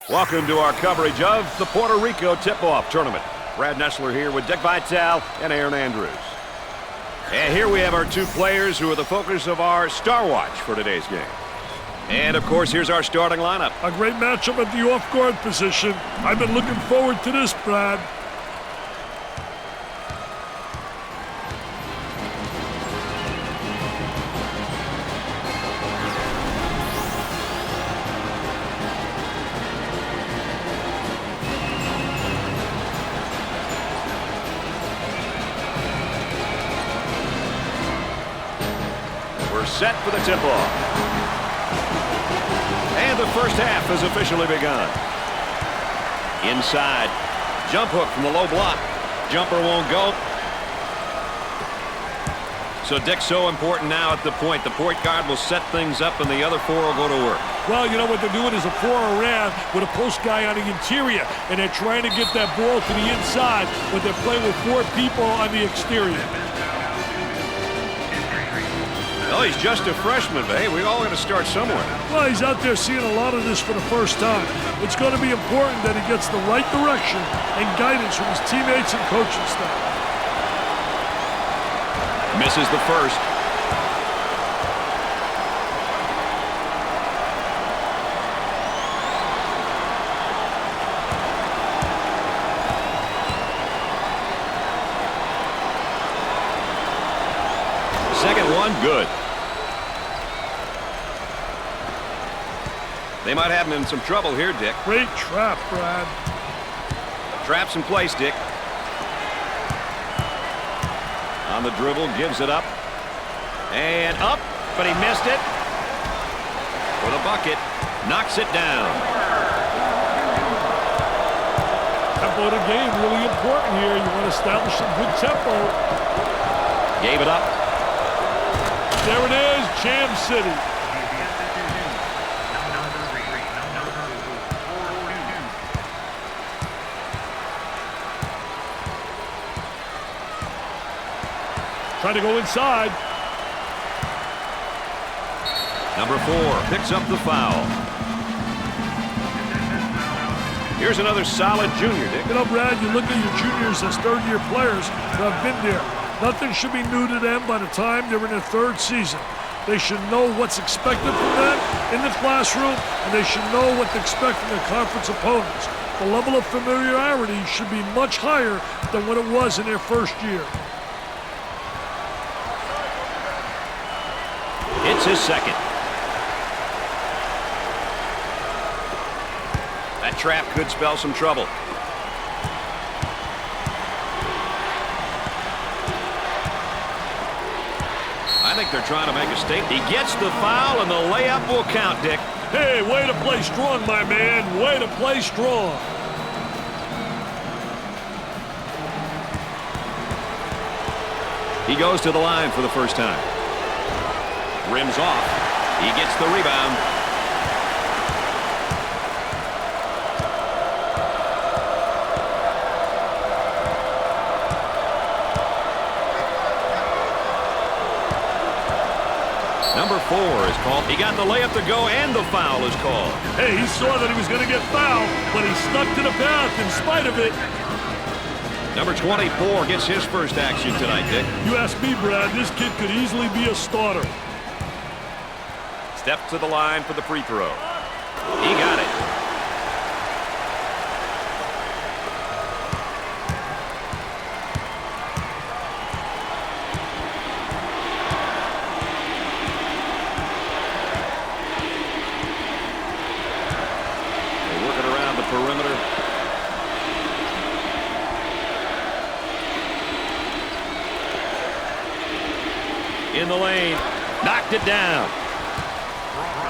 Welcome to our coverage of the Puerto Rico tip-off tournament. Brad Nessler here with Dick Vitale and Aaron Andrews. And here we have our two players who are the focus of our Star Watch for today's game. And, of course, here's our starting lineup. A great matchup at the off-guard position. I've been looking forward to this, Brad. Set for the tip-off. And the first half has officially begun. Inside. Jump hook from the low block. Jumper won't go. So, Dick, so important now at the point. The point guard will set things up and the other four will go to work. Well, you know what they're doing is a four around with a post guy on the interior. And they're trying to get that ball to the inside, but they're playing with four people on the exterior. Oh, he's just a freshman, but hey, we all got to start somewhere. Well, he's out there seeing a lot of this for the first time. It's going to be important that he gets the right direction and guidance from his teammates and coaching staff. Misses the first. Second one, good. They might have him in some trouble here, Dick. Great trap, Brad. Traps in place, Dick. On the dribble, gives it up. And up, but he missed it. For the bucket, knocks it down. Tempo of the game, really important here. You want to establish some good tempo. Gave it up. There it is, Jam City. Trying to go inside. Number 4 picks up the foul. Here's another solid junior, Dick. You know, Brad, you look at your juniors as third-year players that have been there. Nothing should be new to them by the time they're in their third season. They should know what's expected from them in the classroom, and they should know what to expect from their conference opponents. The level of familiarity should be much higher than what it was in their first year. It's his second. That trap could spell some trouble. I think they're trying to make a statement. He gets the foul, and the layup will count, Dick. Hey, way to play strong, my man. Way to play strong. He goes to the line for the first time. Rims off. He gets the rebound. Number 4 is called. He got the layup to go, and the foul is called. Hey, he saw that he was going to get fouled, but he stuck to the path in spite of it. Number 24 gets his first action tonight, Dick. You ask me, Brad, this kid could easily be a starter. Step to the line for the free throw. He got it. They're working around the perimeter. In the lane. Knocked it down.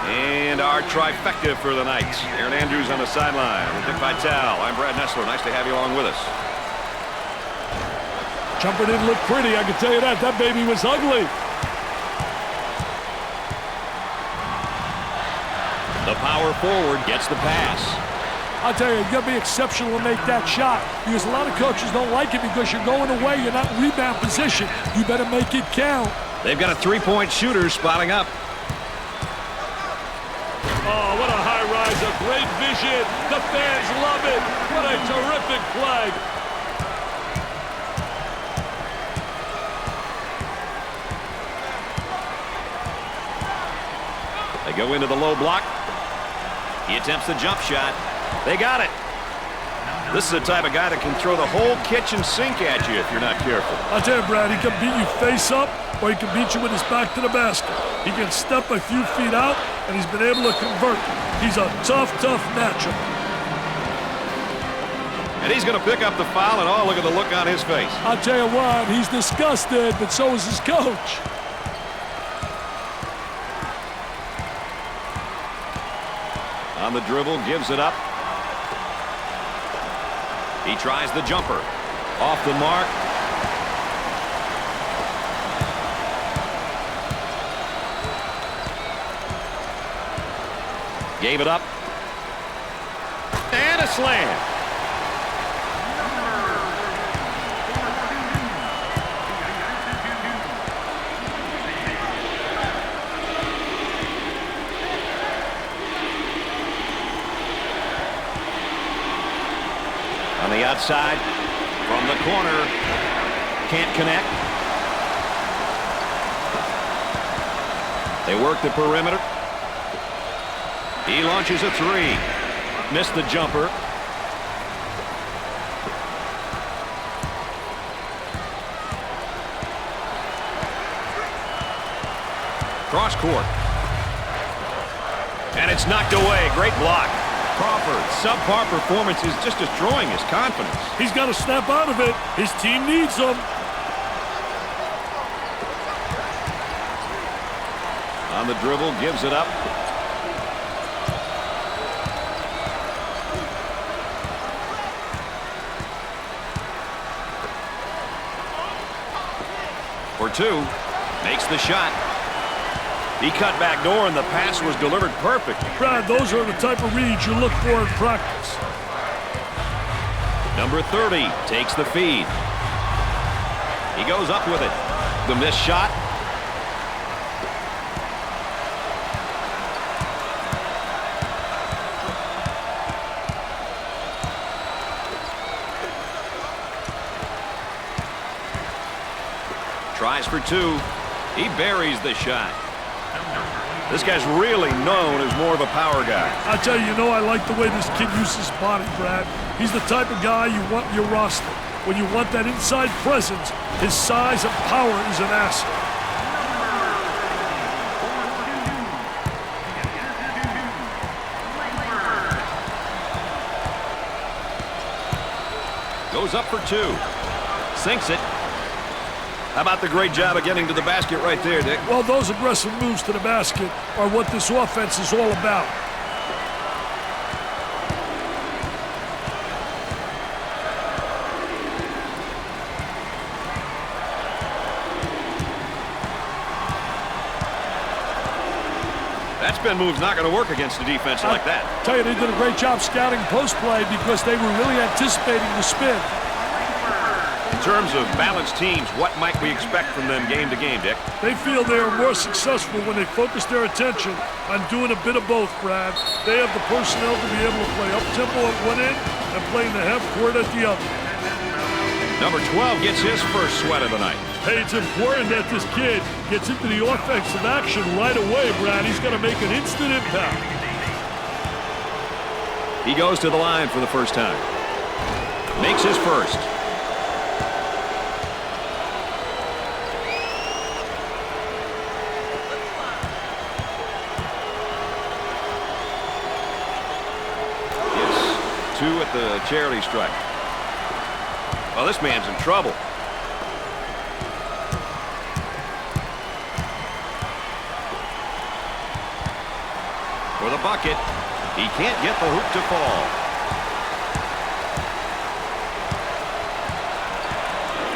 And our trifecta for the night. Aaron Andrews on the sideline with Dick Vitale. I'm Brad Nessler. Nice to have you along with us. Jumper didn't look pretty, I can tell you that. That baby was ugly. The power forward gets the pass. I'll tell you, you got to be exceptional to make that shot, because a lot of coaches don't like it because you're going away, you're not in rebound position. You better make it count. They've got a three-point shooter spotting up. Oh, what a high-rise has a great vision. The fans love it. What a terrific play. They go into the low block. He attempts the jump shot. They got it. This is the type of guy that can throw the whole kitchen sink at you if you're not careful. I'll tell you, Brad, he can beat you face up, or he can beat you with his back to the basket. He can step a few feet out, and he's been able to convert. He's a tough, tough matchup. And he's going to pick up the foul, and oh, look at the look on his face. I'll tell you what, he's disgusted, but so is his coach. On the dribble, gives it up. He tries the jumper. Off the mark. Gave it up. And a slam. On the outside, from the corner, can't connect. They work the perimeter. He launches a three. Missed the jumper. Cross court. And it's knocked away. Great block. Crawford's subpar performance is just destroying his confidence. He's got to snap out of it. His team needs him. On the dribble, gives it up. For two, makes the shot. He cut back door, and the pass was delivered perfect. Brad, those are the type of reads you look for in practice. Number 30 takes the feed. He goes up with it. The missed shot. Tries for two. He buries the shot. This guy's really known as more of a power guy. I tell you, I like the way this kid uses his body, Brad. He's the type of guy you want in your roster. When you want that inside presence, his size and power is an asset. Goes up for two. Sinks it. How about the great job of getting to the basket right there, Dick? Well, those aggressive moves to the basket are what this offense is all about. That spin move's not going to work against a defense like that. I tell you, they did a great job scouting post play because they were really anticipating the spin. In terms of balanced teams, what might we expect from them game to game, Dick? They feel they are more successful when they focus their attention on doing a bit of both, Brad. They have the personnel to be able to play up-tempo at one end and play in the half court at the other. Number 12 gets his first sweat of the night. Hey, it's important that this kid gets into the offensive action right away, Brad. He's going to make an instant impact. He goes to the line for the first time. Makes his first. Two at the charity stripe. Well, this man's in trouble. For the bucket. He can't get the hoop to fall.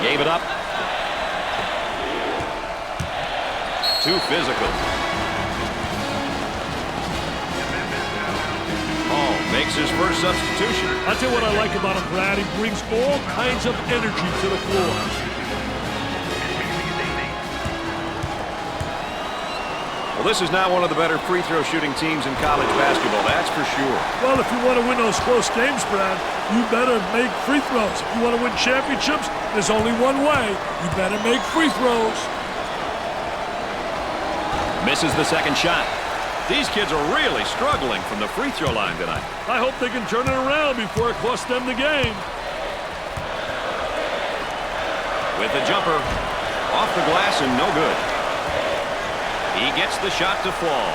Gave it up. Too physical. Makes his first substitution. I'll tell you what I like about him, Brad. He brings all kinds of energy to the floor. Well, this is not one of the better free throw shooting teams in college basketball, that's for sure. Well, if you want to win those close games, Brad, you better make free throws. If you want to win championships, there's only one way. You better make free throws. Misses the second shot. These kids are really struggling from the free throw line tonight. I hope they can turn it around before it costs them the game. With the jumper, off the glass and no good. He gets the shot to fall.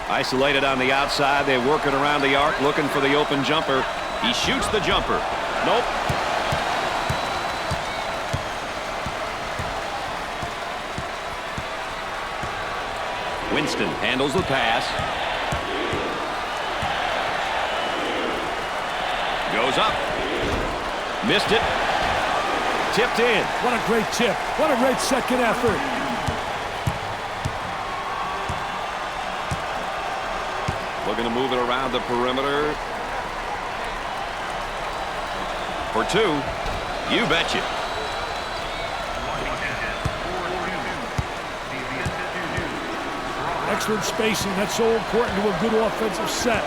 Isolated on the outside, they work it around the arc, looking for the open jumper. He shoots the jumper. Nope. Winston handles the pass. Goes up. Missed it. Tipped in. What a great tip. What a great second effort. Looking to move it around the perimeter. For two. You betcha. Excellent spacing. That's so important to a good offensive set.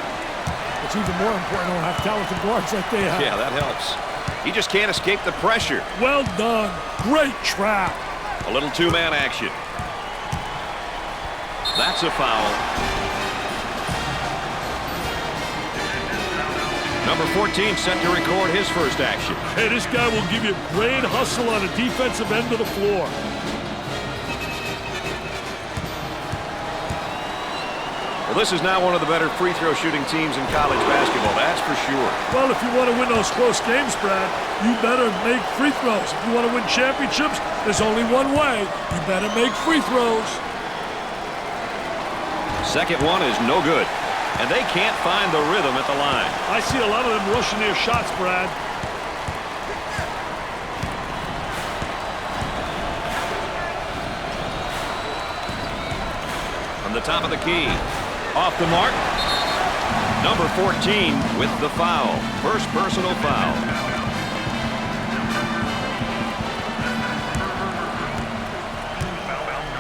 It's even more important to have talented guards like they have. Yeah, that helps. He just can't escape the pressure. Well done. Great trap. A little two-man action. That's a foul. Number 14 set to record his first action. Hey, this guy will give you great hustle on the defensive end of the floor. Well, this is now one of the better free throw shooting teams in college basketball, that's for sure. Well, if you want to win those close games, Brad, you better make free throws. If you want to win championships, there's only one way. You better make free throws. Second one is no good, and they can't find the rhythm at the line. I see a lot of them rushing their shots, Brad. From the top of the key. Off the mark. Number 14 with the foul. First personal foul.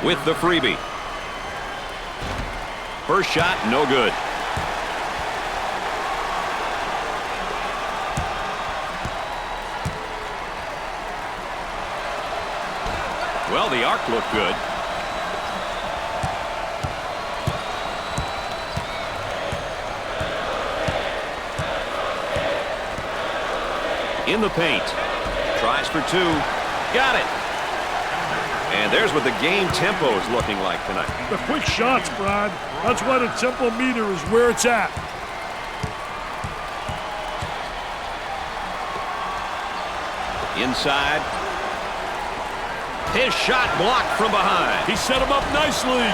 With the freebie. First shot, no good. Well, the arc looked good. In the paint. Tries for two. Got it. And there's what the game tempo is looking like tonight. The quick shots, Brad. That's why the tempo meter is where it's at. Inside. His shot blocked from behind. He set him up nicely.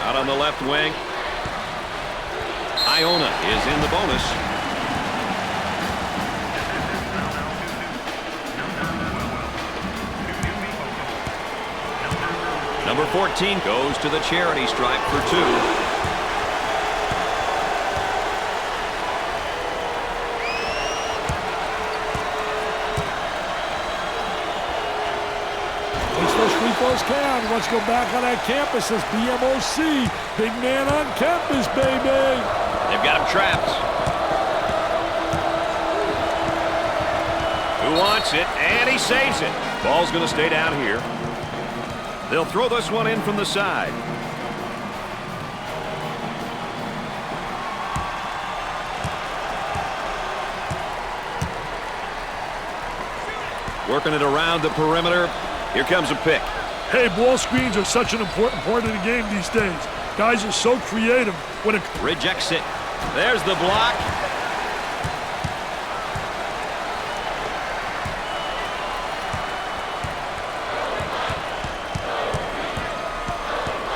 Out on the left wing. Iona is in the bonus. Number 14 goes to the charity stripe for two. Can. Let's go back on that campus as BMOC. Big man on campus, baby. They've got him trapped. Who wants it? And he saves it. Ball's going to stay down here. They'll throw this one in from the side. Working it around the perimeter. Here comes a pick. Hey, ball screens are such an important part of the game these days. Guys are so creative when it... Rejects it. There's the block.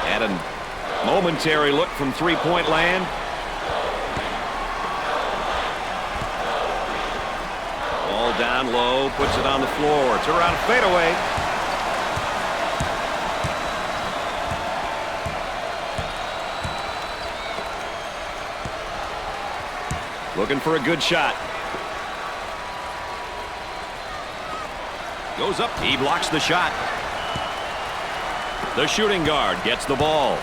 Had a momentary look from three-point land. Ball down low, puts it on the floor. It's around fadeaway. Looking for a good shot. Goes up. He blocks the shot. The shooting guard gets the ball.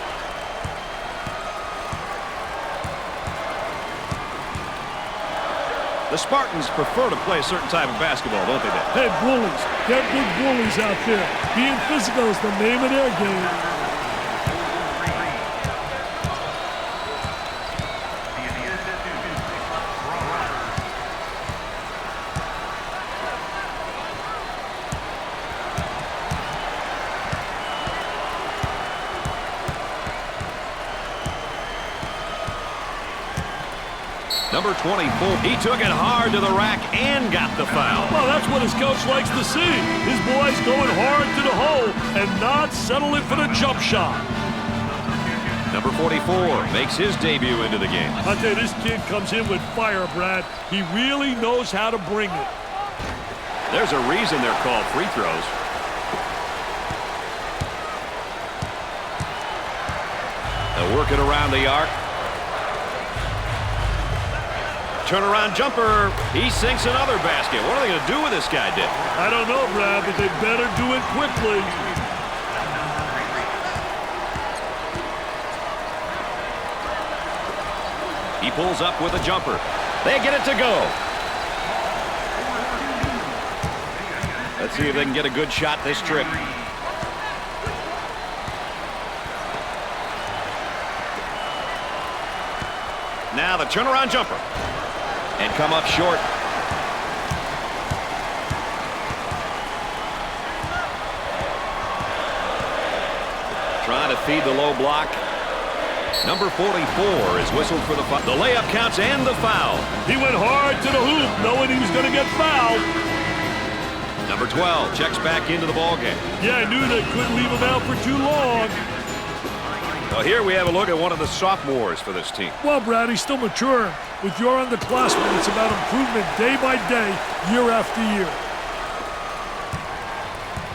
The Spartans prefer to play a certain type of basketball, don't they, Dick? Hey, bullies. They're big bullies out there. Being physical is the name of their game. Number 24, he took it hard to the rack and got the foul. Well, that's what his coach likes to see. His boys going hard to the hole and not settling for the jump shot. Number 44 makes his debut into the game. I tell you, this kid comes in with fire, Brad. He really knows how to bring it. There's a reason they're called free throws. They'll work it around the arc. Turnaround jumper. He sinks another basket. What are they going to do with this guy, Dick? I don't know, Brad, but they better do it quickly. He pulls up with a jumper. They get it to go. Let's see if they can get a good shot this trip. Now the turnaround jumper. And come up short. Trying to feed the low block. Number 44 is whistled for the foul. The layup counts and the foul. He went hard to the hoop, knowing he was going to get fouled. Number 12 checks back into the ballgame. Yeah, I knew they couldn't leave him out for too long. Well, here we have a look at one of the sophomores for this team. Well, Brad, he's still maturing. With your underclassmen, it's about improvement day by day, year after year.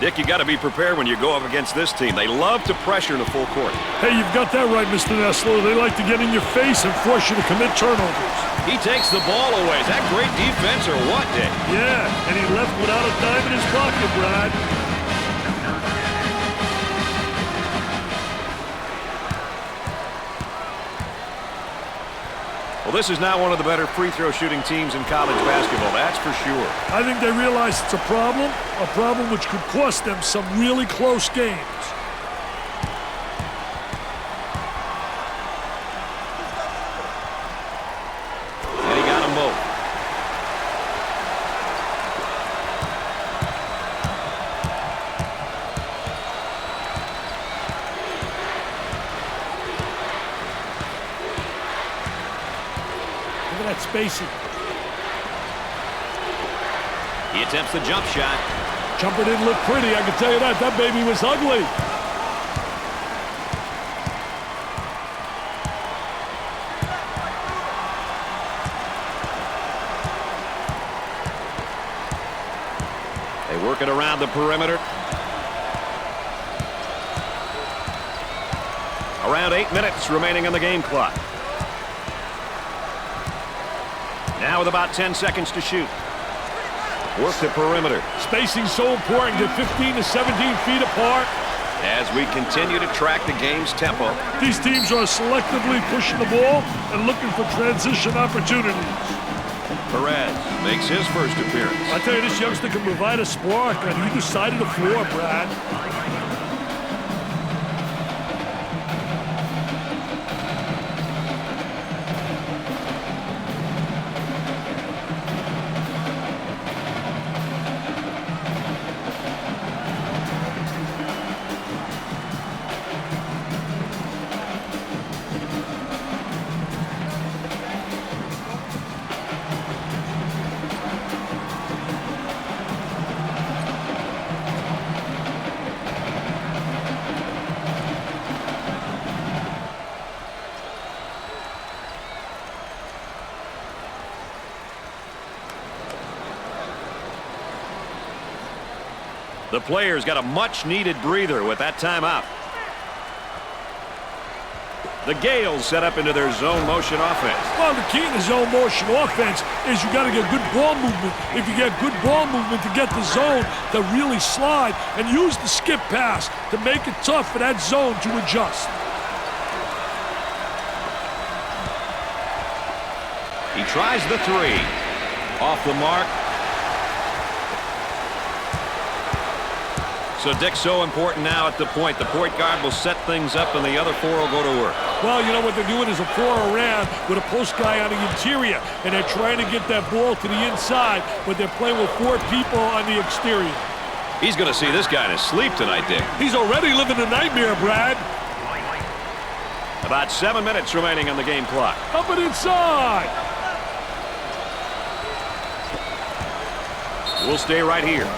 Dick, you got to be prepared when you go up against this team. They love to pressure in the full court. Hey, you've got that right, Mr. Nessler. They like to get in your face and force you to commit turnovers. He takes the ball away. Is that great defense or what, Dick? Yeah, and he left without a dime in his pocket, Brad. Well, this is now one of the better free throw shooting teams in college basketball, that's for sure. I think they realize it's a problem which could cost them some really close games. And he got them both. Look at that spacing. He attempts the jump shot. Jumper didn't look pretty, I can tell you that. That baby was ugly. They work it around the perimeter. Around 8 minutes remaining on the game clock. Now with about 10 seconds to shoot. Work the perimeter. Spacing's so important. Get 15 to 17 feet apart. As we continue to track the game's tempo. These teams are selectively pushing the ball and looking for transition opportunities. Perez makes his first appearance. I tell you, this youngster can provide a spark on either side of the floor, Brad. The players got a much-needed breather with that timeout. The Gales set up into their zone motion offense. Well, the key to zone motion offense is you got to get good ball movement. If you get good ball movement to get the zone to really slide and use the skip pass to make it tough for that zone to adjust. He tries the three. Off the mark. So Dick's so important now at the point. The point guard will set things up and the other four will go to work. Well, you know what they're doing is a four around with a post guy on the interior, and they're trying to get that ball to the inside, but they're playing with four people on the exterior. He's going to see this guy in his sleep tonight, Dick. He's already living a nightmare, Brad. About 7 minutes remaining on the game clock. Up and inside. We'll stay right here.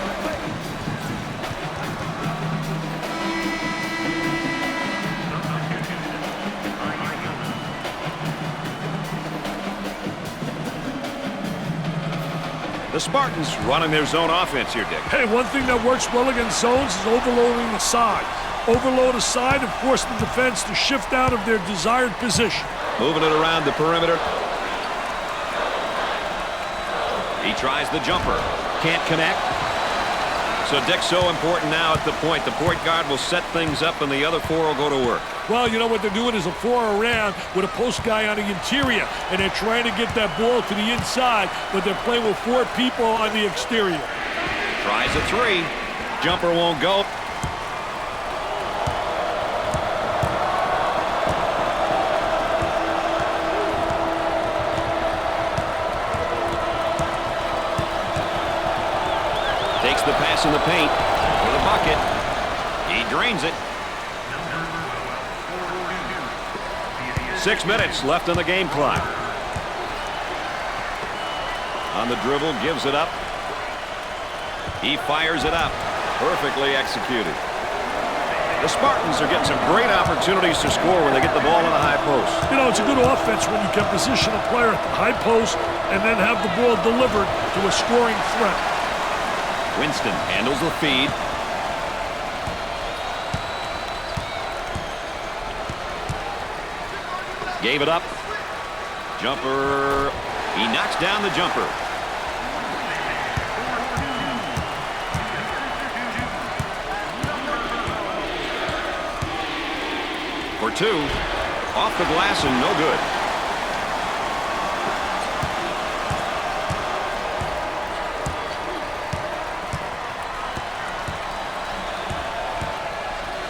The Spartans running their zone offense here, Dick. Hey, one thing that works well against zones is overloading the side. Overload a side and force the defense to shift out of their desired position. Moving it around the perimeter. He tries the jumper. Can't connect. So Dick's so important now at the point. The point guard will set things up and the other four will go to work. Well, you know what they're doing is a four around with a post guy on the interior, and they're trying to get that ball to the inside, but they're playing with four people on the exterior. Tries a three. Jumper won't go. Takes the pass in the paint for the bucket. He drains it. 6 minutes left on the game clock. On the dribble, gives it up. He fires it up. Perfectly executed. The Spartans are getting some great opportunities to score when they get the ball in the high post. You know, it's a good offense when you can position a player at the high post and then have the ball delivered to a scoring threat. Winston handles the feed. Gave it up. Jumper. He knocks down the jumper. For two. Off the glass and no good.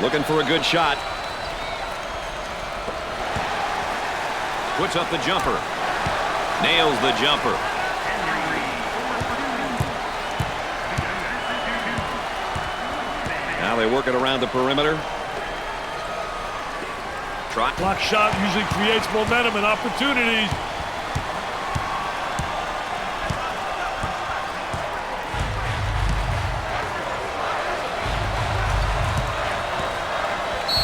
Looking for a good shot. Puts up the jumper. Nails the jumper. Now they work it around the perimeter. Block shot usually creates momentum and opportunities.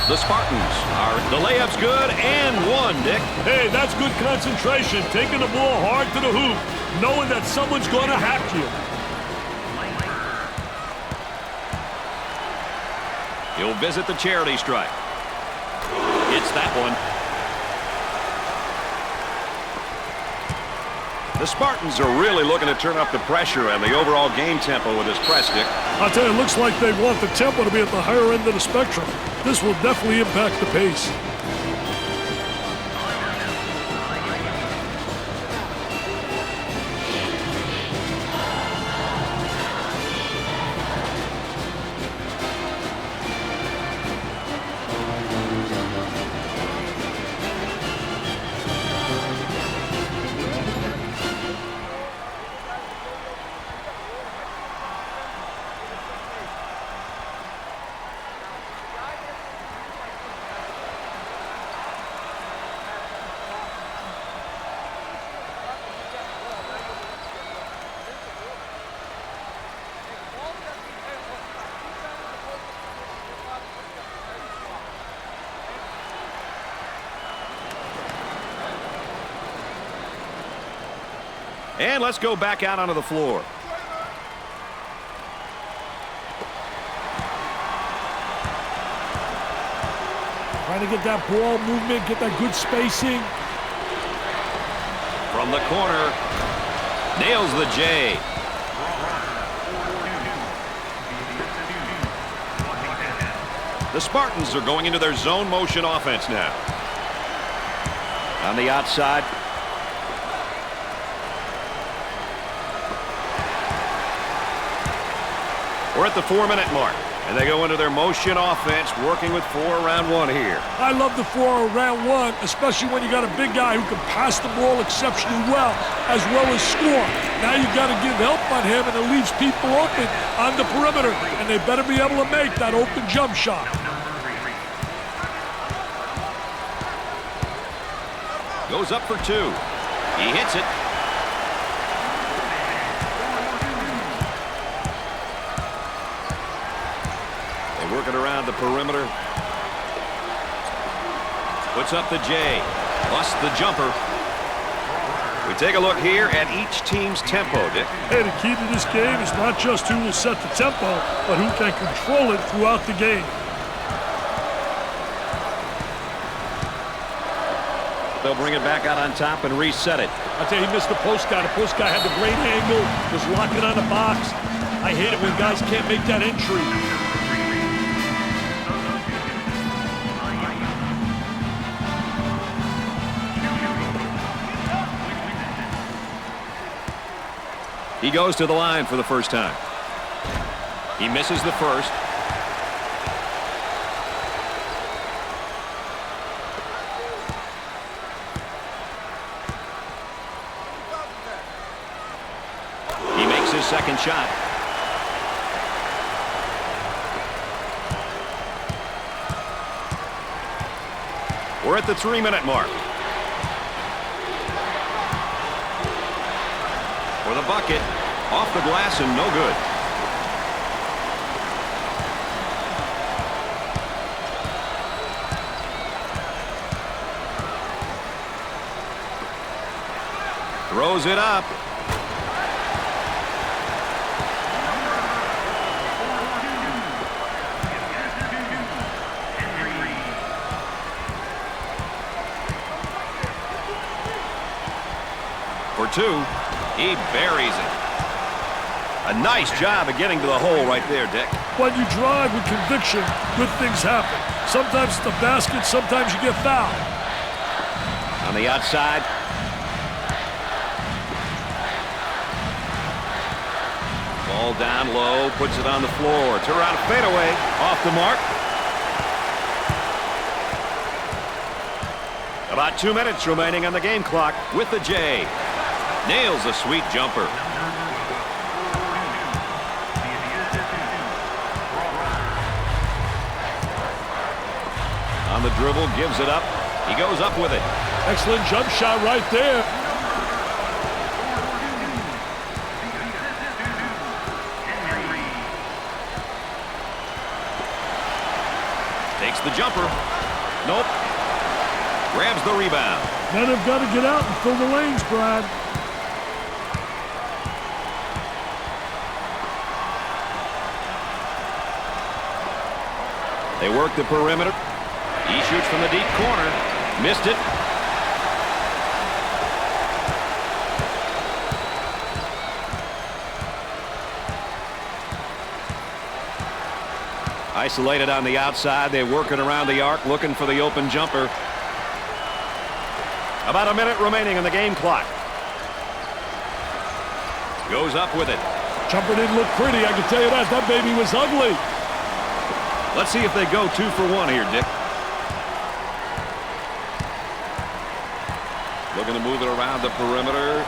The Spartans are the layup's good and one, Dick. Hey, that's good concentration. Taking the ball hard to the hoop, knowing that someone's going to hack you. He'll visit the charity stripe. Hits that one. The Spartans are really looking to turn up the pressure and the overall game tempo with this press, Dick. I'll tell you, it looks like they want the tempo to be at the higher end of the spectrum. This will definitely impact the pace. And let's go back out onto the floor. Trying to get that ball movement, get that good spacing. From the corner, nails the J. The Spartans are going into their zone motion offense now. On the outside. We're at the 4-minute mark, and they go into their motion offense, working with 4 around 1 here. I love the 4 around 1, especially when you got a big guy who can pass the ball exceptionally well as score. Now you got to give help on him, and it leaves people open on the perimeter, and they better be able to make that open jump shot. Goes up for 2. He hits it. They work it around the perimeter. Puts up the J. Busts the jumper. We take a look here at each team's tempo, Dick. Hey, the key to this game is not just who will set the tempo, but who can control it throughout the game. They'll bring it back out on top and reset it. I'll tell you, he missed the post guy. The post guy had the great angle, was locking on the box. I hate it when guys can't make that entry. He goes to the line for the first time. He misses the first. He makes his second shot. We're at the 3-minute mark. For the bucket, off the glass and no good. Throws it up. For 2. He buries it. A nice job of getting to the hole right there, Dick. When you drive with conviction, good things happen. Sometimes it's the basket, sometimes you get fouled. On the outside. Ball down low, puts it on the floor. Turn around fadeaway, off the mark. About 2 minutes remaining on the game clock with the J. Nails a sweet jumper. On the dribble, gives it up. He goes up with it. Excellent jump shot right there. Takes the jumper. Nope. Grabs the rebound. Men have got to get out and fill the lanes, Brad. They work the perimeter. He shoots from the deep corner. Missed it. Isolated on the outside. They work it around the arc, looking for the open jumper. About a minute remaining on the game clock. Goes up with it. Jumper didn't look pretty, I can tell you that. That baby was ugly. Let's see if they go 2 for 1 here, Dick. Looking to move it around the perimeter.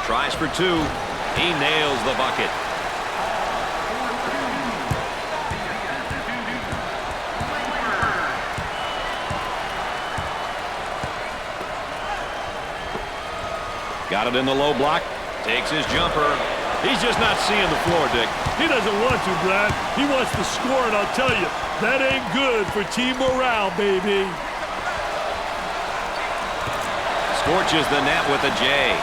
Tries for 2. He nails the bucket. Got it in the low block. Takes his jumper. He's just not seeing the floor, Dick. He doesn't want to, Brad. He wants to score, and I'll tell you, that ain't good for team morale, baby. Scorches the net with a J.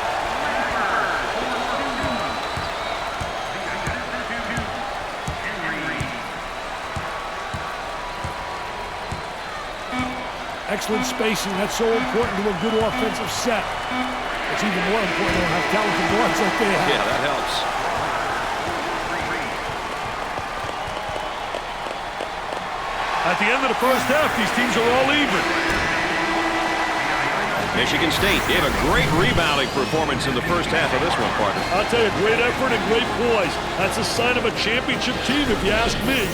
Excellent spacing. That's so important to a good offensive set. It's even more important to have talented guards like they have. Yeah, that helps. At the end of the first half, these teams are all even. Michigan State gave a great rebounding performance in the first half of this one, partner. I'll tell you, great effort and great poise. That's a sign of a championship team, if you ask me.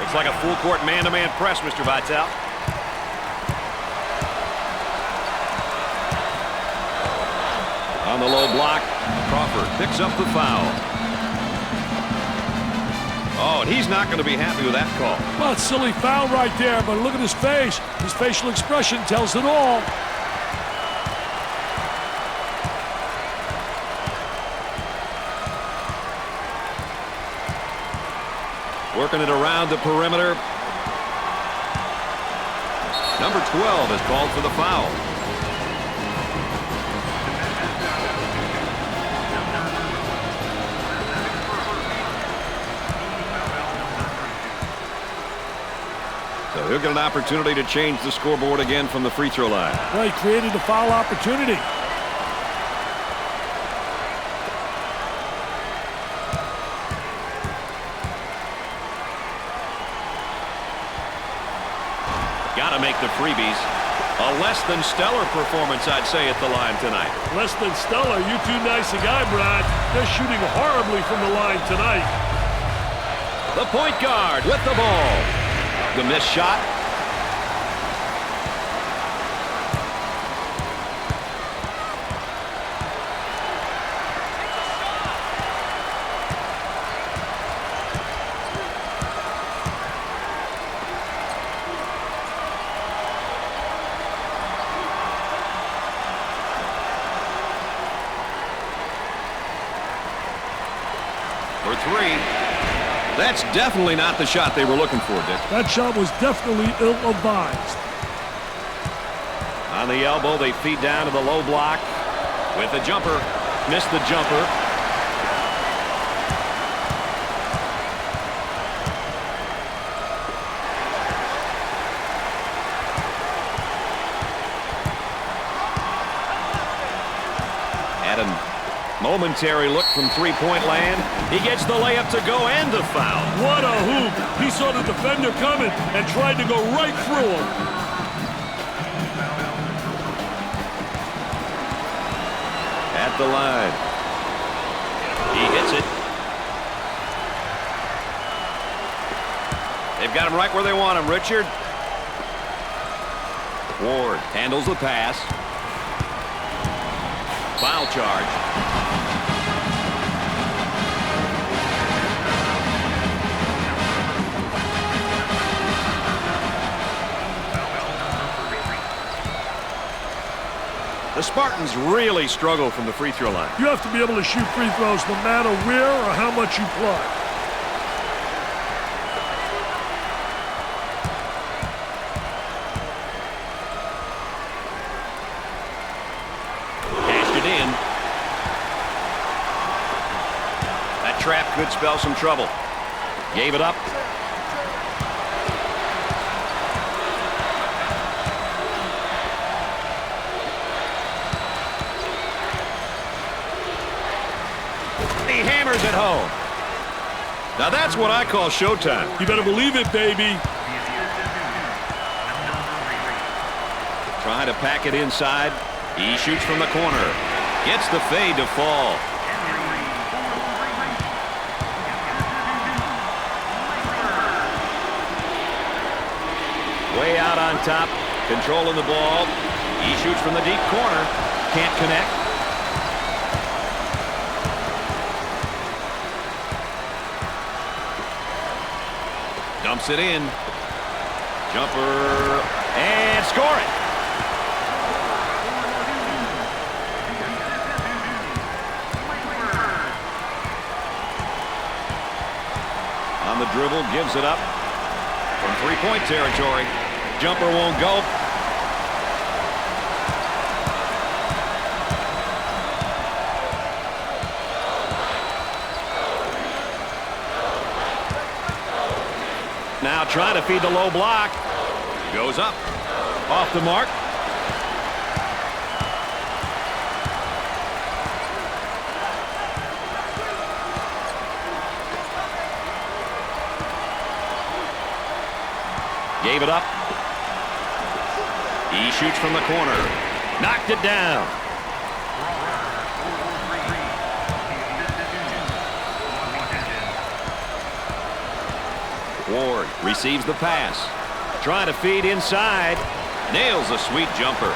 Looks like a full-court man-to-man press, Mr. Vitale. On the low block, Crawford picks up the foul. Oh, and he's not going to be happy with that call. Well, it's a silly foul right there, but look at his face. His facial expression tells it all. Working it around the perimeter. Number 12 is called for the foul. So he'll get an opportunity to change the scoreboard again from the free throw line. Well, he created the foul opportunity. Got to make the freebies. A less than stellar performance, I'd say, at the line tonight. Less than stellar. You too nice a guy, Brad. They're shooting horribly from the line tonight. The point guard with the ball. The missed shot. For three. That's definitely not the shot they were looking for, Dick. That shot was definitely ill-advised. On the elbow, they feed down to the low block with the jumper. Missed the jumper. Had a momentary look from three-point land. He gets the layup to go and the foul. What a hoop. He saw the defender coming and tried to go right through him. At the line. He hits it. They've got him right where they want him, Richard. Ward handles the pass. Foul charge. The Spartans really struggle from the free throw line. You have to be able to shoot free throws no matter where or how much you play. Cashed it in. That trap could spell some trouble. Gave it up. He hammers it home. Now that's what I call showtime. You better believe it, baby. Trying to pack it inside. He shoots from the corner. Gets the fade to fall. Way out on top. Controlling the ball. He shoots from the deep corner. Can't connect. Dumps it in. Jumper. And score it. On the dribble, gives it up. from three-point territory. Jumper won't go. Now trying to feed the low block. Goes up. Off the mark. Gave it up. He shoots from the corner. Knocked it down. Ward receives the pass. Trying to feed inside. Nails a sweet jumper.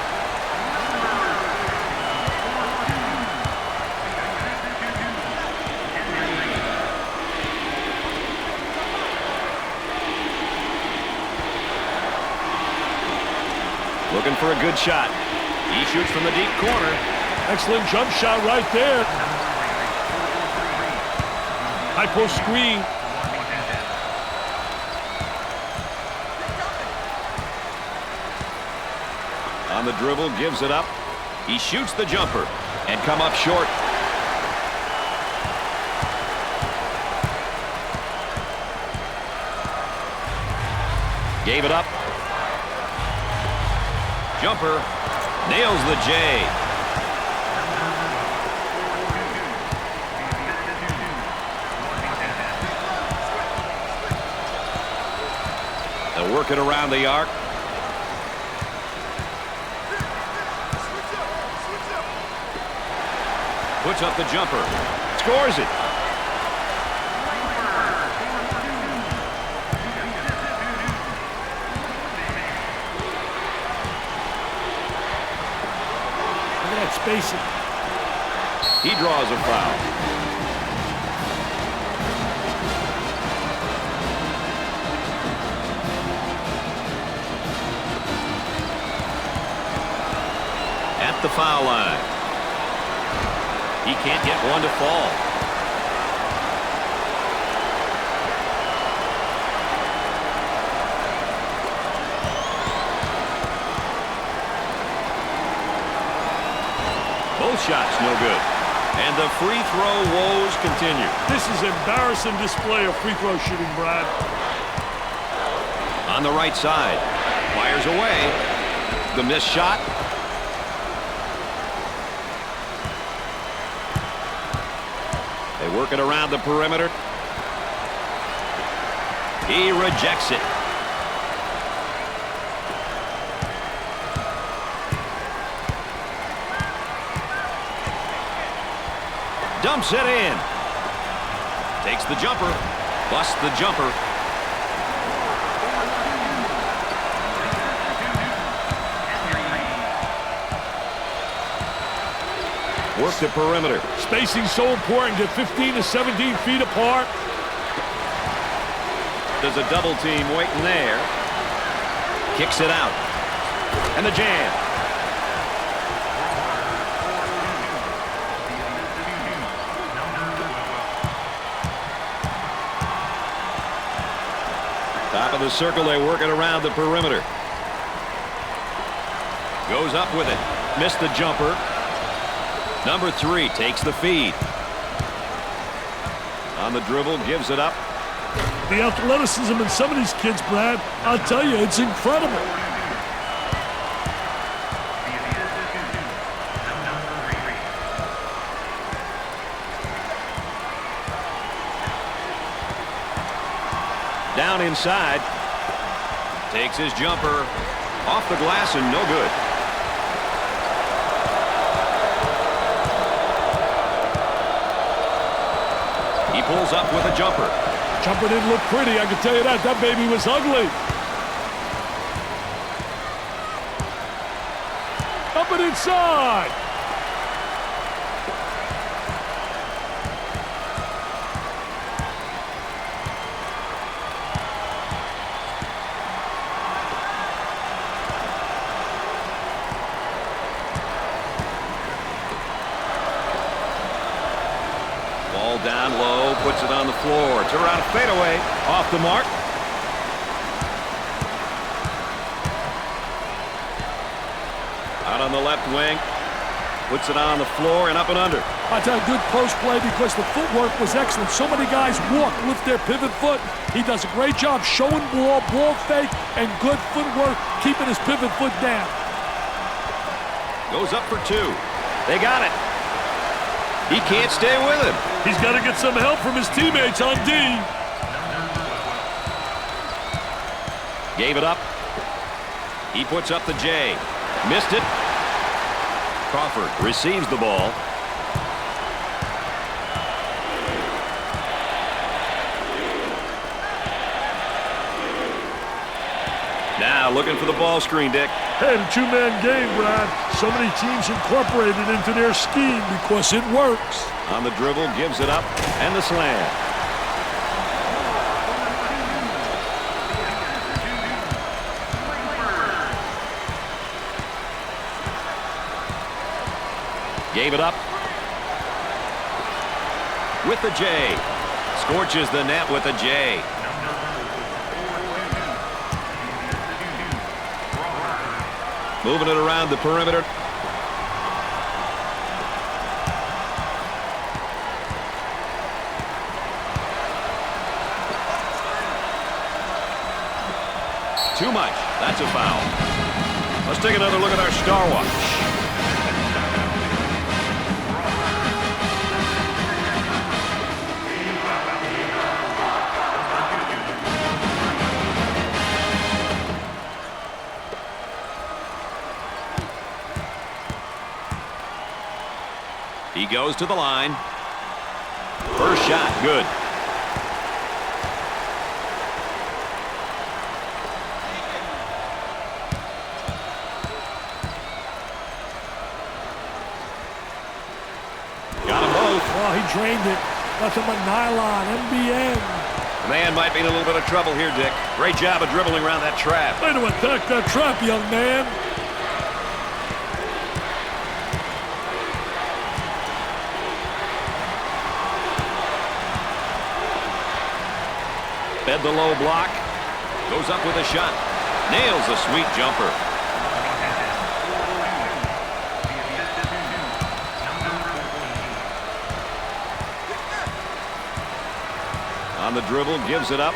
Looking for a good shot. He shoots from the deep corner. Excellent jump shot right there. High post screen. On the dribble, gives it up. He shoots the jumper and come up short. Gave it up. Jumper. Nails the J. They'll work it around the arc. Puts up the jumper. Scores it. Look at that spacing. He draws a foul. At the foul line. He can't get one to fall. Both shots no good. And the free throw woes continue. This is embarrassing display of free throw shooting, Brad. On the right side. Fires away. The missed shot. They work it around the perimeter. He rejects it. Dumps it in. Takes the jumper. Busts the jumper. Work the perimeter. Spacing so important. Get 15 to 17 feet apart. There's a double team waiting there. Kicks it out. And the jam. Top of the circle, they work it around the perimeter. Goes up with it. Missed the jumper. Number 3 takes the feed. On the dribble, gives it up. The athleticism in some of these kids, Brad, I'll tell you, it's incredible. Down inside. Takes his jumper. Off the glass and no good. He pulls up with a jumper. Jumper didn't look pretty, I can tell you that. That baby was ugly. Up and inside. Ball down low, puts it on the floor. Turn around fadeaway. Off the mark. Out on the left wing. Puts it on the floor and up and under. I tell you, good post play because the footwork was excellent. So many guys walk with their pivot foot. He does a great job showing ball fake, and good footwork, keeping his pivot foot down. Goes up for two. They got it. He can't stay with him. He's got to get some help from his teammates on D. Gave it up. He puts up the J. Missed it. Crawford receives the ball. Now looking for the ball screen, Dick. Hey, the two-man game, Brad. So many teams incorporated into their scheme because it works. On the dribble, gives it up, and the slam. Gave it up. With the J. Scorches the net with a J. Moving it around the perimeter. Too much. That's a foul. Let's take another look at our Star Watch. He goes to the line. First shot, good. Got them both. Oh, he drained it. Nothing but nylon, MBN. The man might be in a little bit of trouble here, Dick. Great job of dribbling around that trap. Way to attack that trap, young man. Fed the low block. Goes up with a shot. Nails a sweet jumper. On the dribble, gives it up.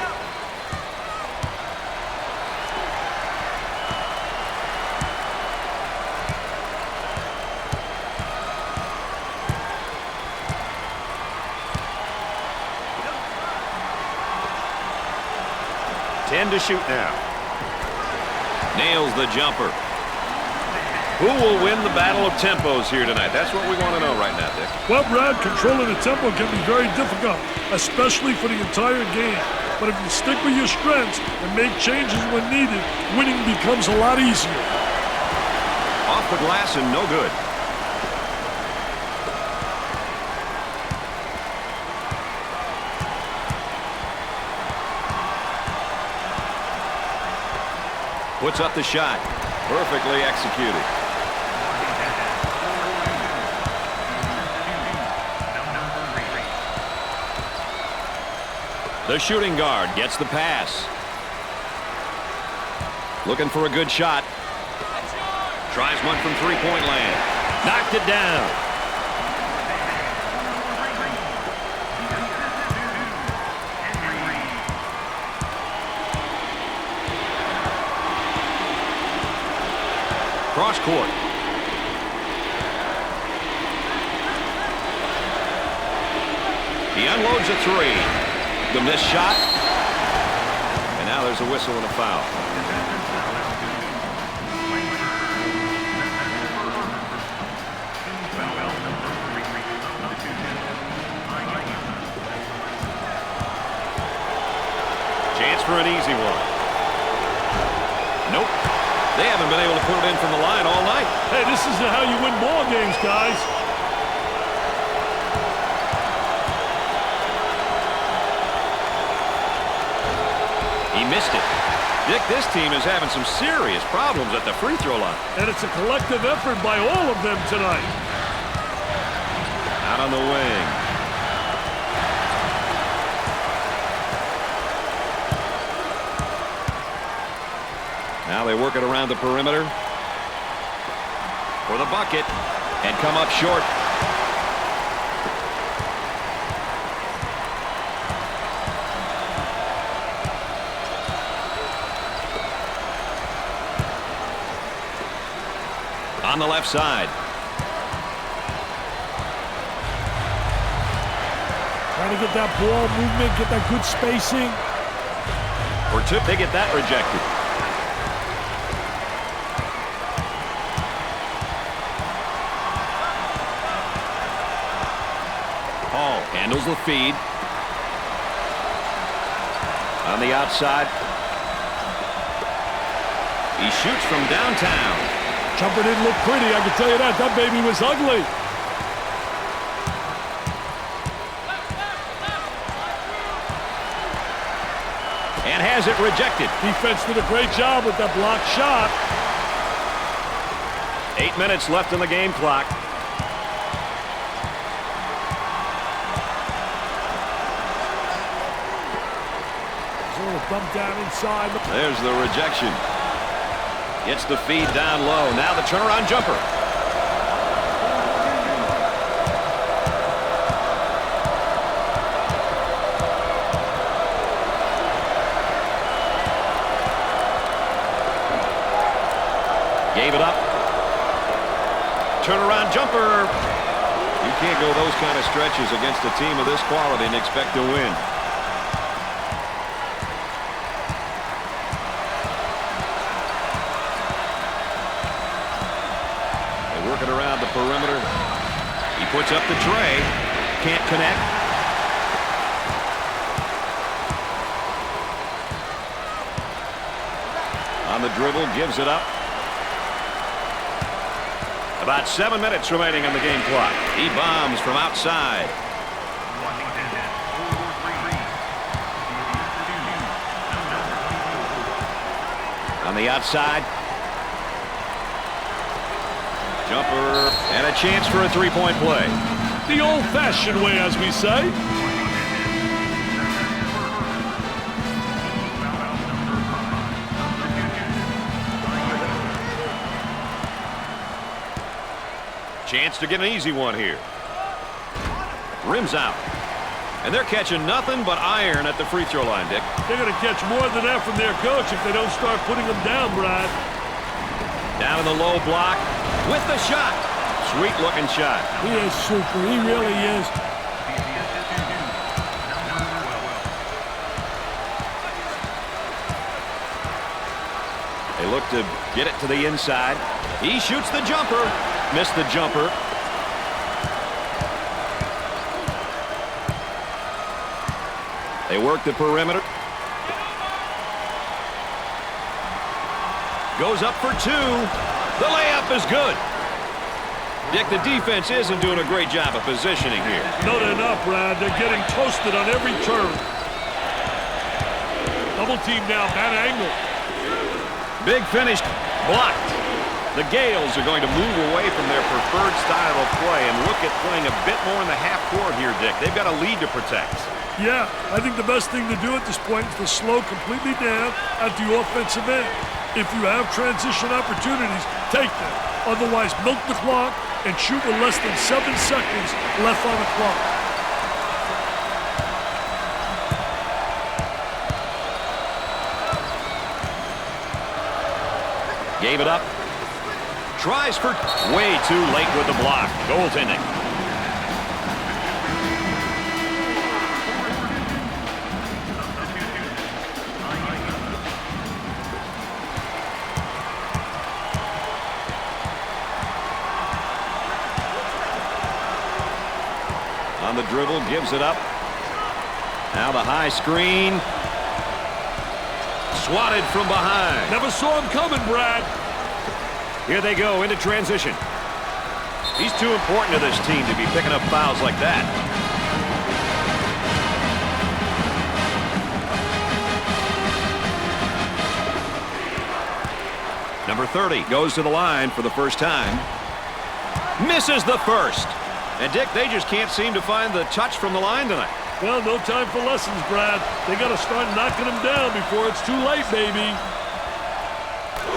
To shoot now. Nails the jumper. Who will win the battle of tempos here tonight? That's what we want to know right now, Dick. Well, Brad, controlling the tempo can be very difficult, especially for the entire game. But if you stick with your strengths and make changes when needed, winning becomes a lot easier. Off the glass and no good. Puts up the shot. Perfectly executed. The shooting guard gets the pass. Looking for a good shot. Tries one from three-point land. Knocked it down. Cross court. He unloads a three. The missed shot. And now there's a whistle and a foul. Chance for an easy one. Nope. They haven't been able to put it in from the line all night. Hey, this is how you win ball games, guys. He missed it. Dick, this team is having some serious problems at the free throw line. And it's a collective effort by all of them tonight. Out on the wing. Now they work it around the perimeter. for the bucket and come up short. On the left side. Trying to get that ball movement, get that good spacing. Or two, they get that rejected. Hall handles the feed. On the outside. He shoots from downtown. Jumper didn't look pretty, I can tell you that. That baby was ugly. And has it rejected. Defense did a great job with that blocked shot. 8 minutes left in the game clock. Sort of dumped down inside. There's the rejection. Gets the feed down low. Now the turnaround jumper. Gave it up. Turnaround jumper. You can't go those kind of stretches against a team of this quality and expect to win. Working around the perimeter. He puts up the tray. Can't connect. On the dribble, gives it up. About 7 minutes remaining on the game clock. He bombs from outside. On the outside. Jumper, and a chance for a three-point play. The old-fashioned way, as we say. Chance to get an easy one here. Rims out. And they're catching nothing but iron at the free throw line, Dick. They're going to catch more than that from their coach if they don't start putting them down, Brad. Down in the low block with the shot. Sweet looking shot. He is super. He really is. They look to get it to the inside. He shoots the jumper. Missed the jumper. They work the perimeter. Goes up for two. The layup is good. Dick, the defense isn't doing a great job of positioning here. No, they're not, Brad. They're getting toasted on every turn. Double team now, bad angle. Big finish, blocked. The Gales are going to move away from their preferred style of play and look at playing a bit more in the half court here, Dick. They've got a lead to protect. Yeah, I think the best thing to do at this point is to slow completely down at the offensive end. If you have transition opportunities, take them. Otherwise, milk the clock and shoot with less than 7 seconds left on the clock. Gave it up. Tries for way too late with the block. Goaltending. On the dribble, gives it up. Now the high screen. Swatted from behind. Never saw him coming, Brad. Here they go into transition. He's too important to this team to be picking up fouls like that. Number 30 goes to the line for the first time. Misses the first. And, Dick, they just can't seem to find the touch from the line tonight. Well, no time for lessons, Brad. They got to start knocking them down before it's too late, baby.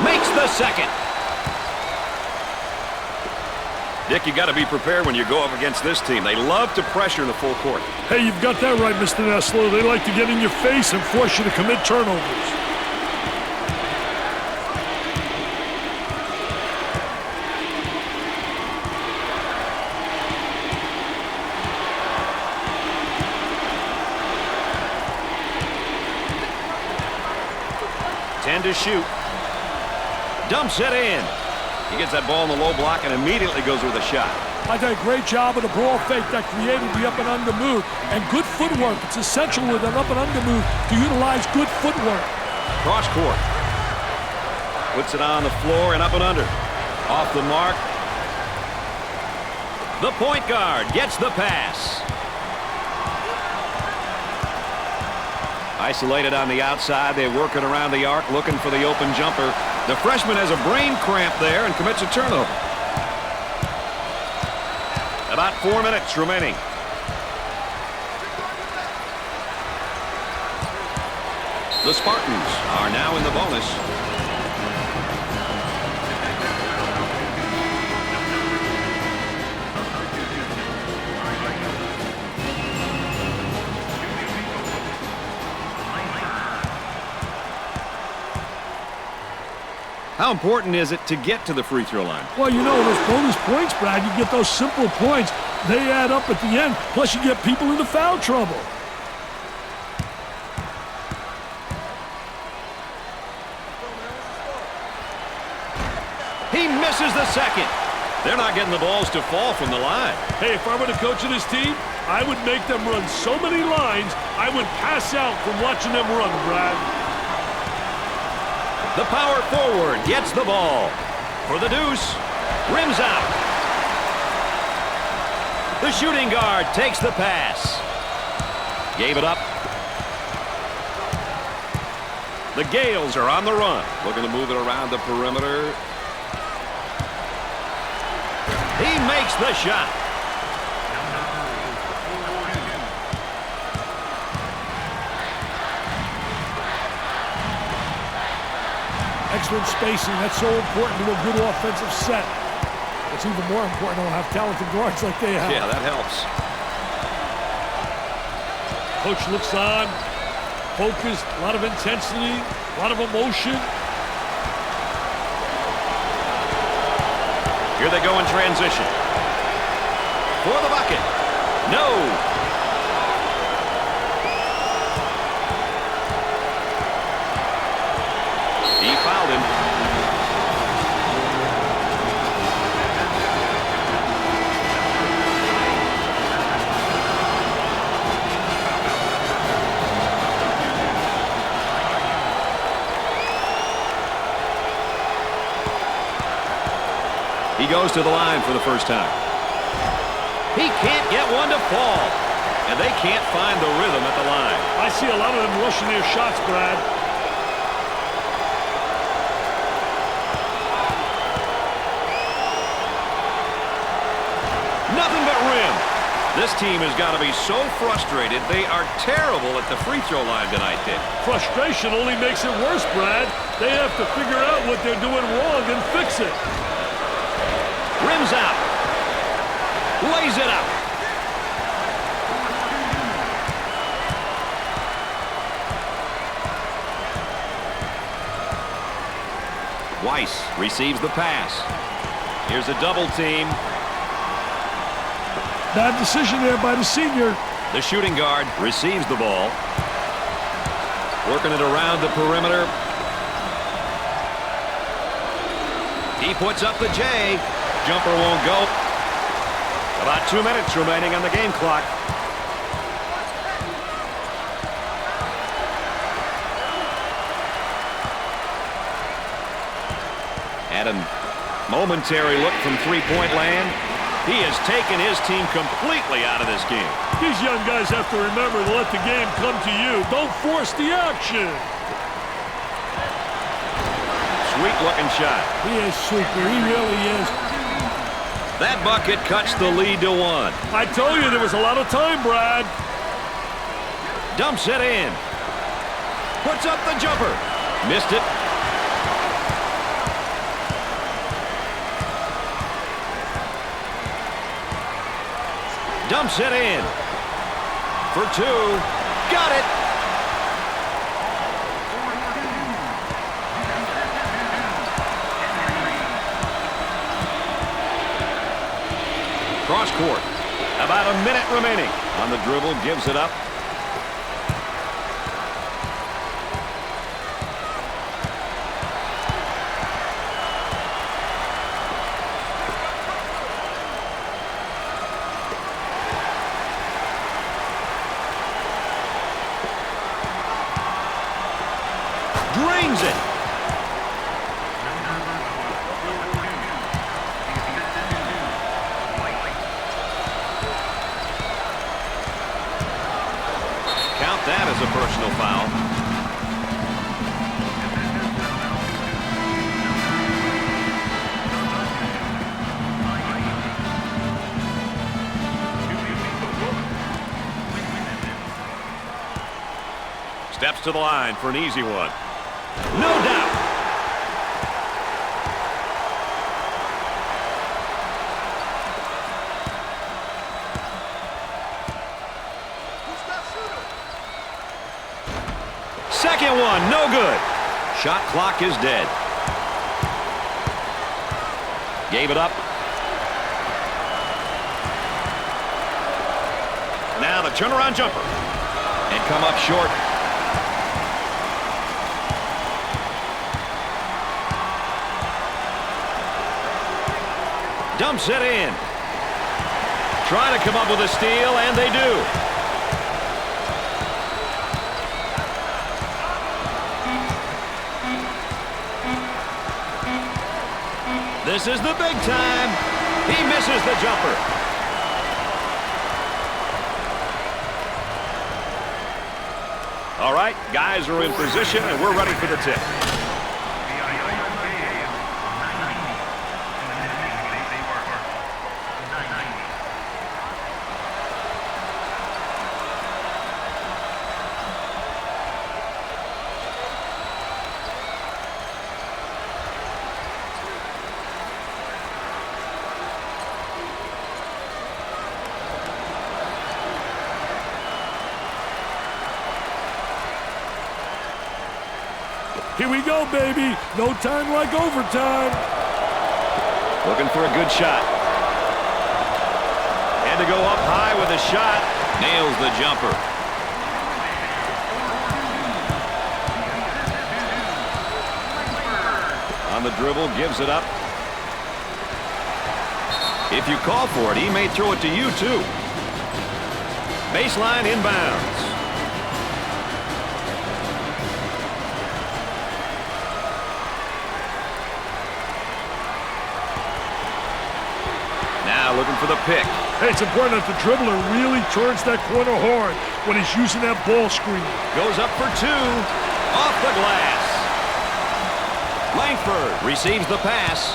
Makes the second. Dick, you got to be prepared when you go up against this team. They love to pressure in the full court. Hey, you've got that right, Mr. Nessler. They like to get in your face and force you to commit turnovers. To shoot. Dumps it in. He gets that ball in the low block and immediately goes with a shot. I did a great job of the ball fake that created the up and under move. And good footwork. It's essential with an up and under move to utilize good footwork. Cross court. Puts it on the floor and up and under. Off the mark. The point guard gets the pass. Isolated on the outside. They're working around the arc, looking for the open jumper. The freshman has a brain cramp there and commits a turnover. About 4 minutes remaining. The Spartans are now in the bonus. How important is it to get to the free throw line? Well, you know, those bonus points, Brad, you get those simple points. They add up at the end, plus you get people into foul trouble. He misses the second. They're not getting the balls to fall from the line. Hey, if I were the coach of this team, I would make them run so many lines, I would pass out from watching them run, Brad. The power forward gets the ball. For the deuce. Rims out. The shooting guard takes the pass. Gave it up. The Gales are on the run. Looking to move it around the perimeter. He makes the shot. Excellent spacing. That's so important to a good offensive set. It's even more important to have talented guards like they have. Yeah, that helps. Coach looks on, focused, a lot of intensity, a lot of emotion. Here they go in transition. For the bucket. No. He fouled him. He goes to the line for the first time. He can't get one to fall. And they can't find the rhythm at the line. I see a lot of them rushing their shots, Brad. Nothing but rim. This team has got to be so frustrated. They are terrible at the free throw line tonight, Dick. Frustration only makes it worse, Brad. They have to figure out what they're doing wrong and fix it. Rims out. Lays it up. Weiss receives the pass. Here's a double team. Bad decision there by the senior. The shooting guard receives the ball. Working it around the perimeter. He puts up the J. Jumper won't go. About 2 minutes remaining on the game clock. Had a momentary look from three-point land. He has taken his team completely out of this game. These young guys have to remember to let the game come to you. Don't force the action. Sweet-looking shot. He is super. He really is. That bucket cuts the lead to 1. I told you there was a lot of time, Brad. Dumps it in. Puts up the jumper. Missed it. Dumps it in. For two. Got it. Cross court. About a minute remaining. On the dribble, gives it up. Drains it. Count that as a personal foul. Steps to the line for an easy one. No doubt. Second one, no good. Shot clock is dead. Gave it up. Now the turnaround jumper. And come up short. Dumps it in. Trying to come up with a steal, and they do. This is the big time. He misses the jumper. All right, guys are in position, and we're ready for the tip. Here we go, baby. No time like overtime. Looking for a good shot. And to go up high with a shot. Nails the jumper. On the dribble, gives it up. If you call for it, he may throw it to you, too. Baseline inbounds. Looking for the pick. Hey, it's important that the dribbler really turns that corner hard when he's using that ball screen. Goes up for two. Off the glass. Langford receives the pass.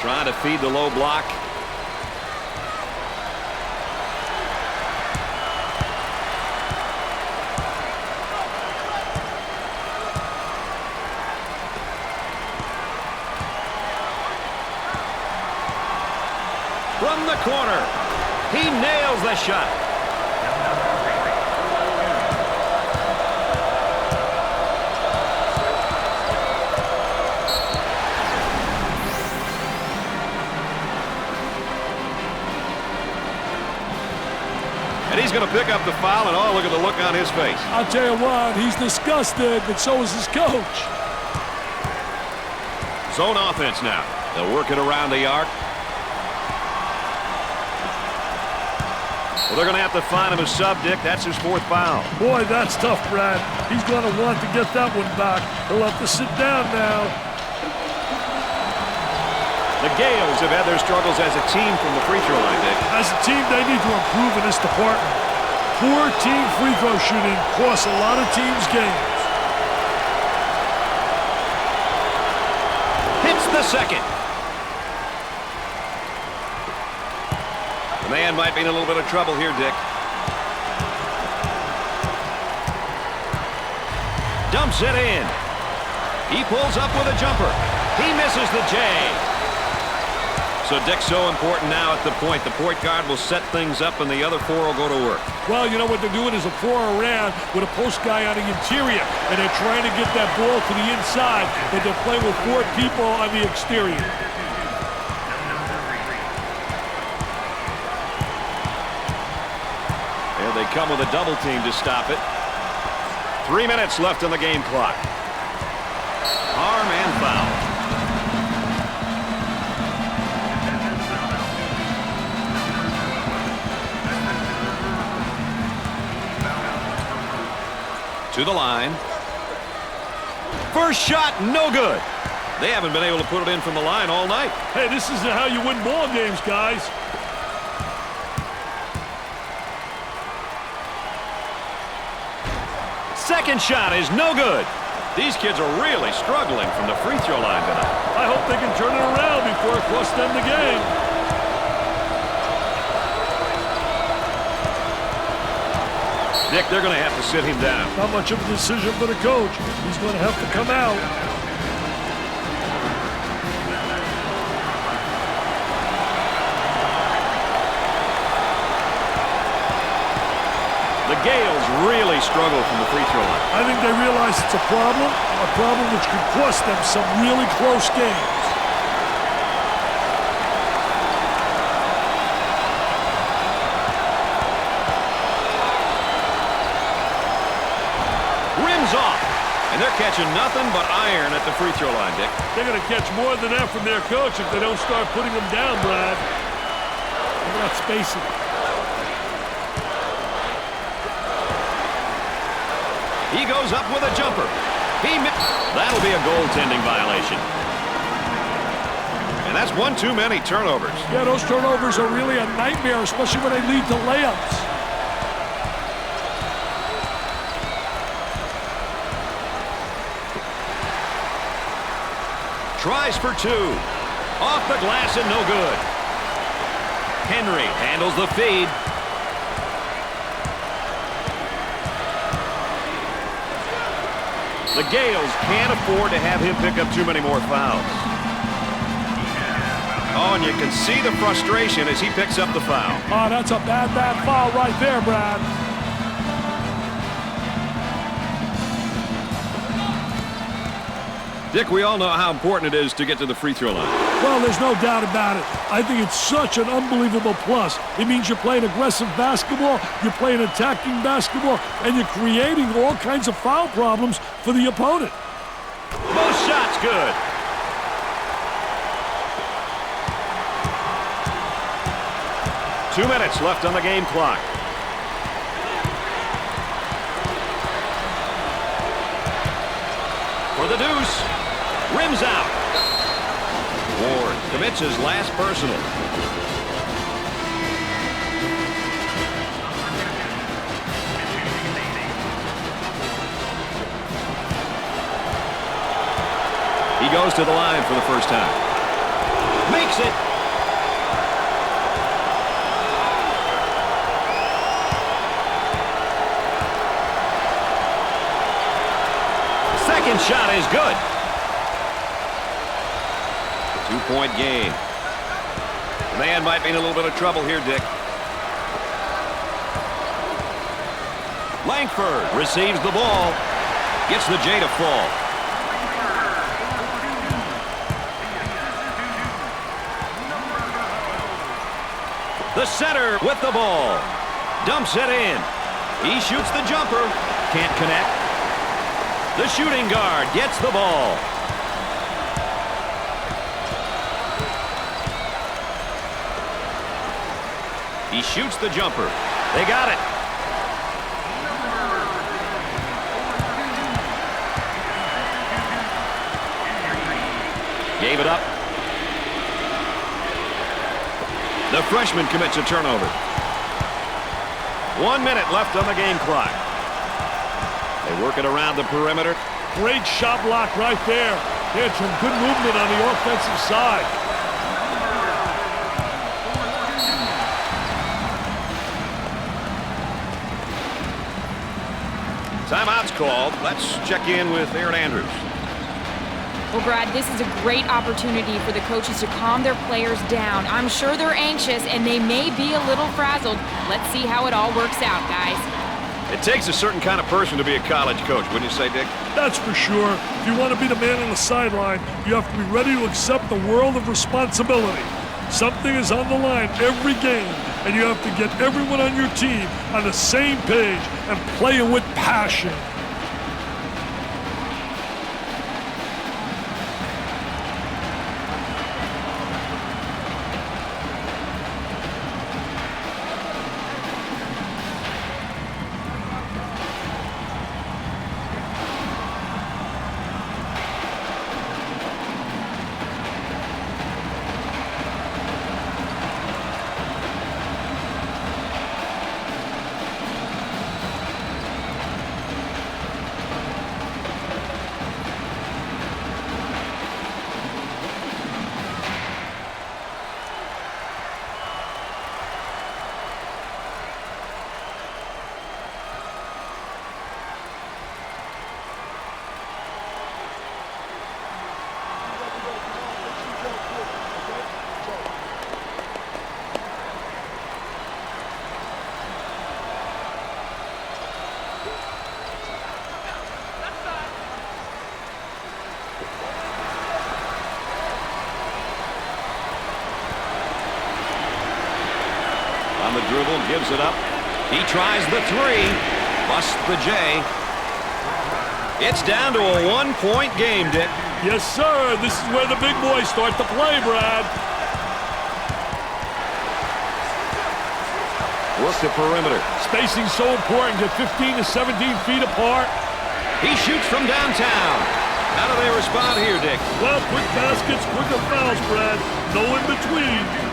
Trying to feed the low block. From the corner, he nails the shot. And he's going to pick up the foul, and oh, look at the look on his face. I'll tell you what, he's disgusted, but so is his coach. Zone offense now. They'll work it around the arc. Well, they're going to have to find him a sub, Dick. That's his fourth foul. Boy, that's tough, Brad. He's going to want to get that one back. He'll have to sit down now. The Gales have had their struggles as a team from the free throw line, Dick. As a team, they need to improve in this department. Poor team free throw shooting costs a lot of teams games. Hits the second. The man might be in a little bit of trouble here, Dick. Dumps it in. He pulls up with a jumper. He misses the J. So, Dick, so important now at the point. The point guard will set things up, and the other four will go to work. Well, you know what they're doing is a four around with a post guy on the interior, and they're trying to get that ball to the inside, but they're playing with four people on the exterior. There they come with a double team to stop it. 3 minutes left on the game clock. Arm and foul. To the line. First shot, no good. They haven't been able to put it in from the line all night. Hey, this isn't how you win ball games, guys. Second shot is no good. These kids are really struggling from the free throw line tonight. I hope they can turn it around before it costs them the game. Dick, they're going to have to sit him down. Not much of a decision for the coach. He's going to have to come out. The Gales really struggle from the free throw line. I think they realize it's a problem which could cost them some really close games. Rims off, and they're catching nothing but iron at the free throw line, Dick. They're going to catch more than that from their coach if they don't start putting them down, Brad. Look at that spacing. He goes up with a jumper. That'll be a goaltending violation. And that's one too many turnovers. Yeah, those turnovers are really a nightmare, especially when they lead to layups. Tries for two. Off the glass and no good. Henry handles the feed. The Gales can't afford to have him pick up too many more fouls. Oh, and you can see the frustration as he picks up the foul. Oh, that's a bad foul right there, Brad. Dick, we all know how important it is to get to the free throw line. Well, there's no doubt about it. I think it's such an unbelievable plus. It means you're playing aggressive basketball, you're playing attacking basketball, and you're creating all kinds of foul problems for the opponent. Both shots good. Two minutes left on the game clock. For the deuce. Rims out. Ward commits his last personal. He goes to the line for the first time. Makes it. Second shot is good. 2-point game. The man might be in a little bit of trouble here, Dick. Langford receives the ball. Gets the J to fall. The center with the ball. Dumps it in. He shoots the jumper. Can't connect. The shooting guard gets the ball. He shoots the jumper. They got it. Gave it up. The freshman commits a turnover. 1 minute left on the game clock. They work it around the perimeter. Great shot block right there. They had some good movement on the offensive side. Timeout's called. Let's check in with Aaron Andrews. Well, Brad, this is a great opportunity for the coaches to calm their players down. I'm sure they're anxious, and they may be a little frazzled. Let's see how it all works out, guys. It takes a certain kind of person to be a college coach, wouldn't you say, Dick? That's for sure. If you want to be the man on the sideline, you have to be ready to accept the world of responsibility. Something is on the line every game, and you have to get everyone on your team on the same page and playing with passion. On the dribble, gives it up. He tries the three. Busts the J. It's down to a one-point game, Dick. Yes, sir. This is where the big boys start to play, Brad. Work the perimeter. Spacing's so important. Get 15 to 17 feet apart. He shoots from downtown. How do they respond here, Dick? Well, quick baskets, quicker fouls, Brad. No in between.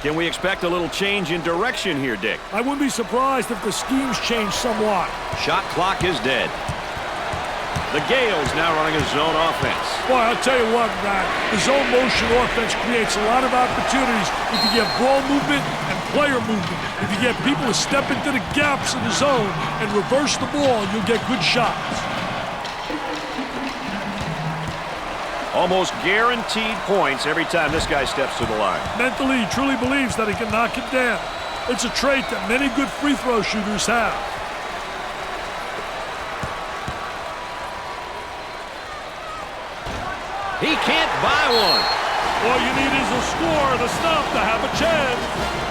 Can we expect a little change in direction here, Dick? I wouldn't be surprised if the schemes change somewhat. Shot clock is dead. The Gales now running a zone offense. Boy, I'll tell you what, Matt. The zone motion offense creates a lot of opportunities if you get ball movement and player movement. If you get people to step into the gaps in the zone and reverse the ball, you'll get good shots. Almost guaranteed points every time this guy steps to the line. Mentally, he truly believes that he can knock it down. It's a trait that many good free throw shooters have. He can't buy one. All you need is a score and a stop to have a chance.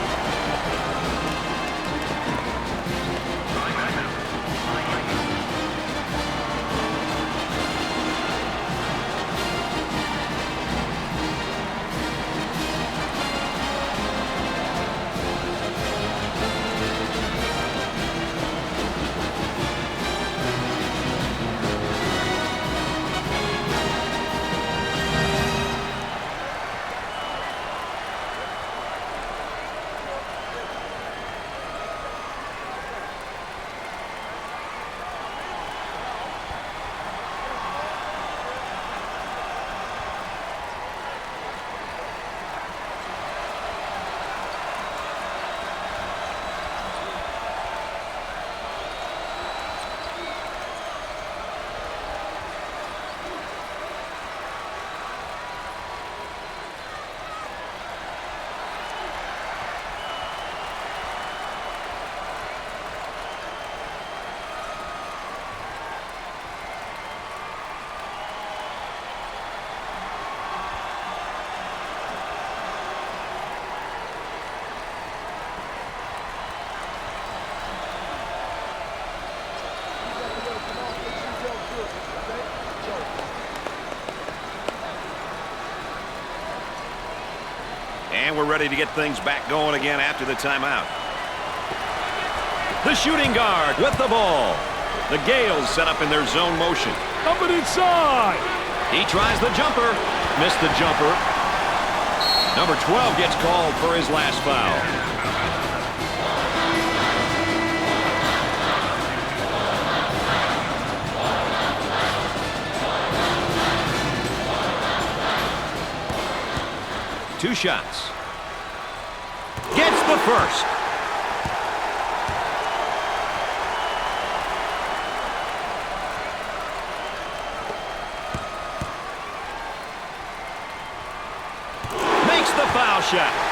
And we're ready to get things back going again after the timeout. The shooting guard with the ball. The Gales set up in their zone motion. Up and inside. He tries the jumper. Missed the jumper. Number 12 gets called for his last foul. Two shots. Gets the first. Makes the foul shot.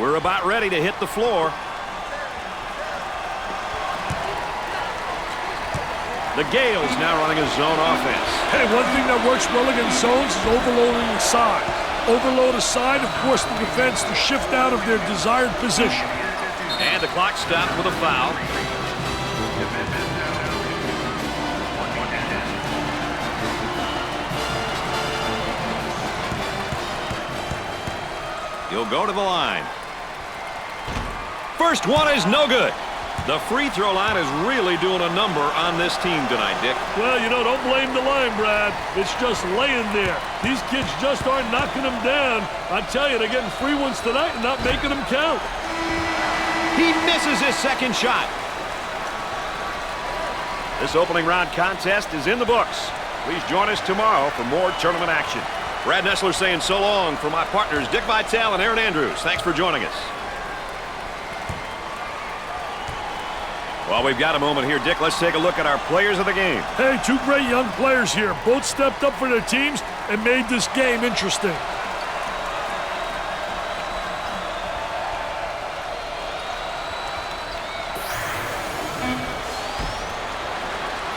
We're about ready to hit the floor. The Gales now running a zone offense. Hey, one thing that works well against zones is overloading the side. Overload a side and force the defense to shift out of their desired position. And the clock stopped with a foul. He'll go to the line. First one is no good. The free throw line is really doing a number on this team tonight, Dick. Well, you know, don't blame the line, Brad. It's just laying there. These kids just aren't knocking them down. I tell you, they're getting free ones tonight and not making them count. He misses his second shot. This opening round contest is in the books. Please join us tomorrow for more tournament action. Brad Nessler saying so long for my partners, Dick Vitale and Aaron Andrews. Thanks for joining us. Well, we've got a moment here, Dick. Let's take a look at our players of the game. Hey, two great young players here. Both stepped up for their teams and made this game interesting.